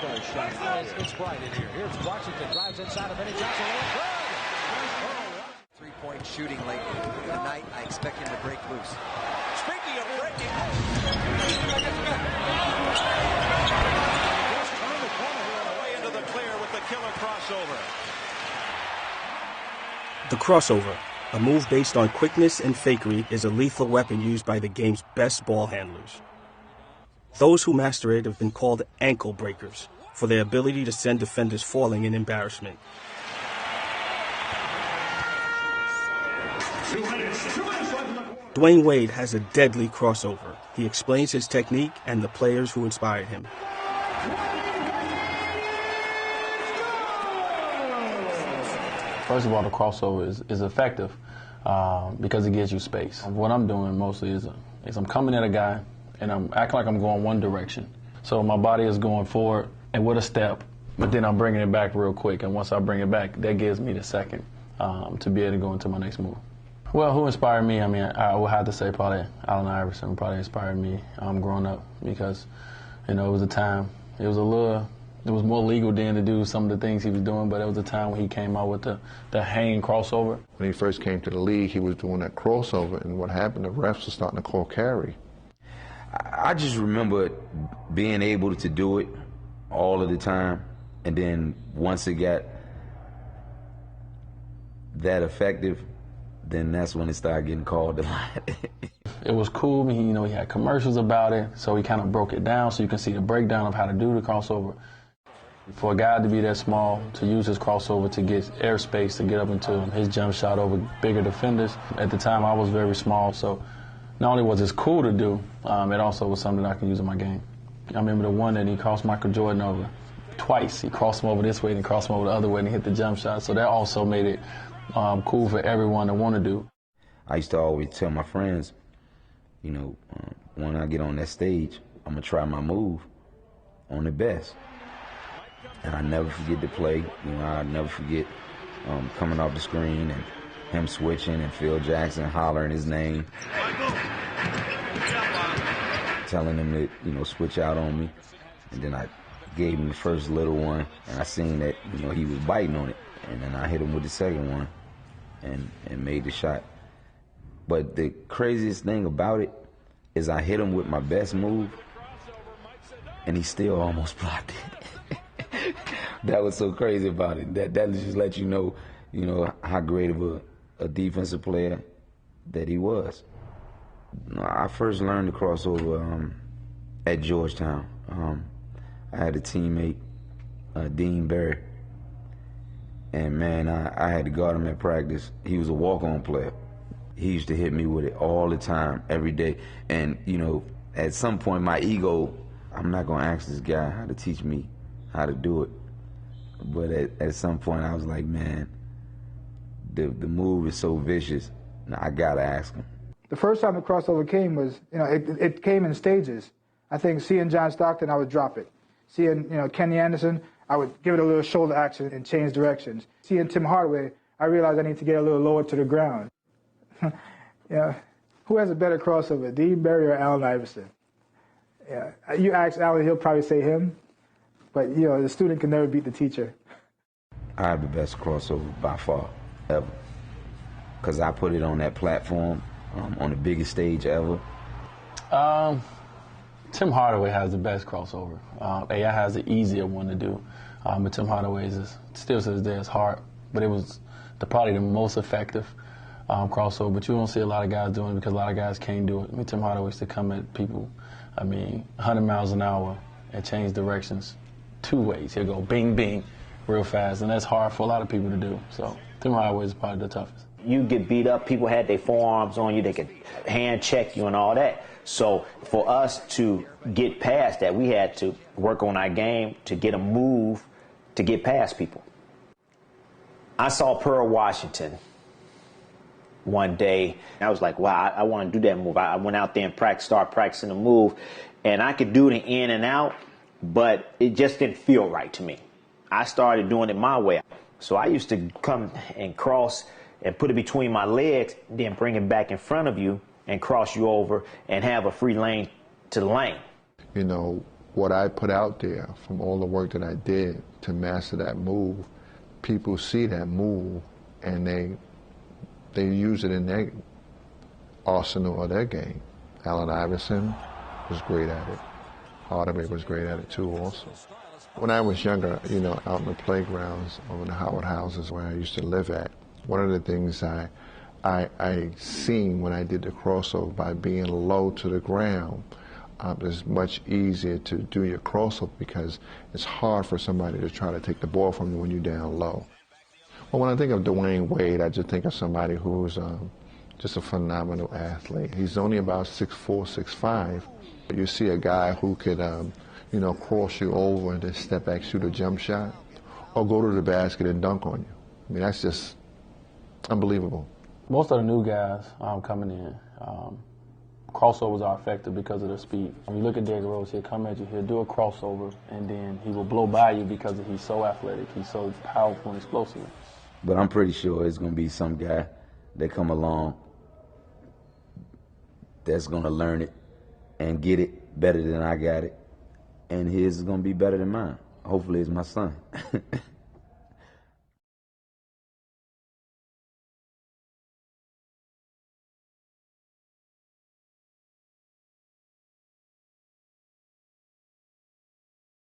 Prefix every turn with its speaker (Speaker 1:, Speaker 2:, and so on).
Speaker 1: all-star shot. It's bright in here. Here's Washington, drives inside of Benny Johnson. Good!
Speaker 2: Three-point shooting late tonight. I expect him to break loose.
Speaker 1: Speaking of breaking loose. Just turn the corner here on the way into the clear with the killer crossover.
Speaker 3: The crossover, a move based on quickness and fakery, is a lethal weapon used by the game's best ball handlers. Those who master it have been called ankle breakers for their ability to send defenders falling in embarrassment. Dwayne Wade has a deadly crossover. He explains his technique and the players who inspired him.
Speaker 4: First of all, the crossover is effective because it gives you space. What I'm doing mostly is I'm coming at a guy and I'm acting like I'm going one direction. So my body is going forward and with a step, but then I'm bringing it back real quick. And once I bring it back, that gives me the second to be able to go into my next move. Well, who inspired me? I mean, I would have to say probably Allen Iverson probably inspired me growing up because, you know, it was a time, it was more legal then to do some of the things he was doing, but it was a time when he came out with the hang crossover.
Speaker 5: When he first came to the league, he was doing that crossover, and what happened, the refs were starting to call carry.
Speaker 6: I just remember being able to do it all of the time, and then once it got that effective, then that's when it started getting called a lot.
Speaker 4: It was cool. He had commercials about it, so he kind of broke it down so you can see the breakdown of how to do the crossover. For a guy to be that small, to use his crossover to get airspace, to get up into his jump shot over bigger defenders. At the time, I was very small, so not only was it cool to do, it also was something that I can use in my game. I remember the one that he crossed Michael Jordan over twice. He crossed him over this way and he crossed him over the other way and he hit the jump shot, so that also made it cool for everyone to want to do.
Speaker 6: I used to always tell my friends, when I get on that stage, I'm going to try my move on the best. And I never forget the play. I never forget coming off the screen and him switching and Phil Jackson hollering his name, telling him to, switch out on me. And then I gave him the first little one, and I seen that, he was biting on it. And then I hit him with the second one and made the shot. But the craziest thing about it is I hit him with my best move, and he still almost blocked it. That was so crazy about it. That just let you know, how great of a defensive player that he was. I first learned the crossover at Georgetown. I had a teammate, Dean Berry, and man, I had to guard him at practice. He was a walk-on player. He used to hit me with it all the time, every day. And, at some point, my ego, I'm not going to ask this guy how to teach me how to do it. But at some point, I was like, man, the move is so vicious. I got to ask him.
Speaker 7: The first time the crossover came was, it came in stages. I think seeing John Stockton, I would drop it. Seeing, Kenny Anderson, I would give it a little shoulder action and change directions. Seeing Tim Hardaway, I realized I need to get a little lower to the ground. Yeah, who has a better crossover, Dean Berry or Allen Iverson? Yeah, you ask Allen, he'll probably say him. But, the student can never beat the teacher.
Speaker 6: I have the best crossover by far, ever. Because I put it on that platform, on the biggest stage ever.
Speaker 4: Tim Hardaway has the best crossover. AI has the easier one to do. But Tim Hardaway's still to this day is hard. But it was probably the most effective crossover. But you don't see a lot of guys doing it because a lot of guys can't do it. Tim Hardaway used to come at people, 100 miles an hour and change directions 2 ways. He'll go bing, bing real fast. And that's hard for a lot of people to do. So Tim Hardaway is probably the toughest.
Speaker 8: You get beat up, people had their forearms on you, they could hand check you and all that. So for us to get past that, we had to work on our game to get a move to get past people. I saw Pearl Washington one day. I was like, wow, I want to do that move. I went out there and started practicing the move, and I could do the in and out, but it just didn't feel right to me. I started doing it my way. So I used to come and cross and put it between my legs, then bring it back in front of you and cross you over and have a free lane to the lane.
Speaker 5: what I put out there, from all the work that I did to master that move, people see that move and they use it in their arsenal or their game. Allen Iverson was great at it. Hardaway was great at it too also. When I was younger, you know, out in the playgrounds or in the Howard houses where I used to live at, one of the things I seen when I did the crossover, by being low to the ground, it's much easier to do your crossover because it's hard for somebody to try to take the ball from you when you're down low. Well, when I think of Dwayne Wade, I just think of somebody who's just a phenomenal athlete. He's only about 6'4", 6'5". You see a guy who could, you know, cross you over and then step back, shoot a jump shot, or go to the basket and dunk on you. I mean, that's just unbelievable.
Speaker 4: Most of the new guys coming in, crossovers are effective because of their speed. When you look at Derrick Rose, he'll come at you, he'll do a crossover, and then he will blow by you because he's so athletic, he's so powerful and explosive.
Speaker 6: But I'm pretty sure it's going to be some guy that come along that's going to learn it and get it better than I got it. And his is going to be better than mine. Hopefully it's my son.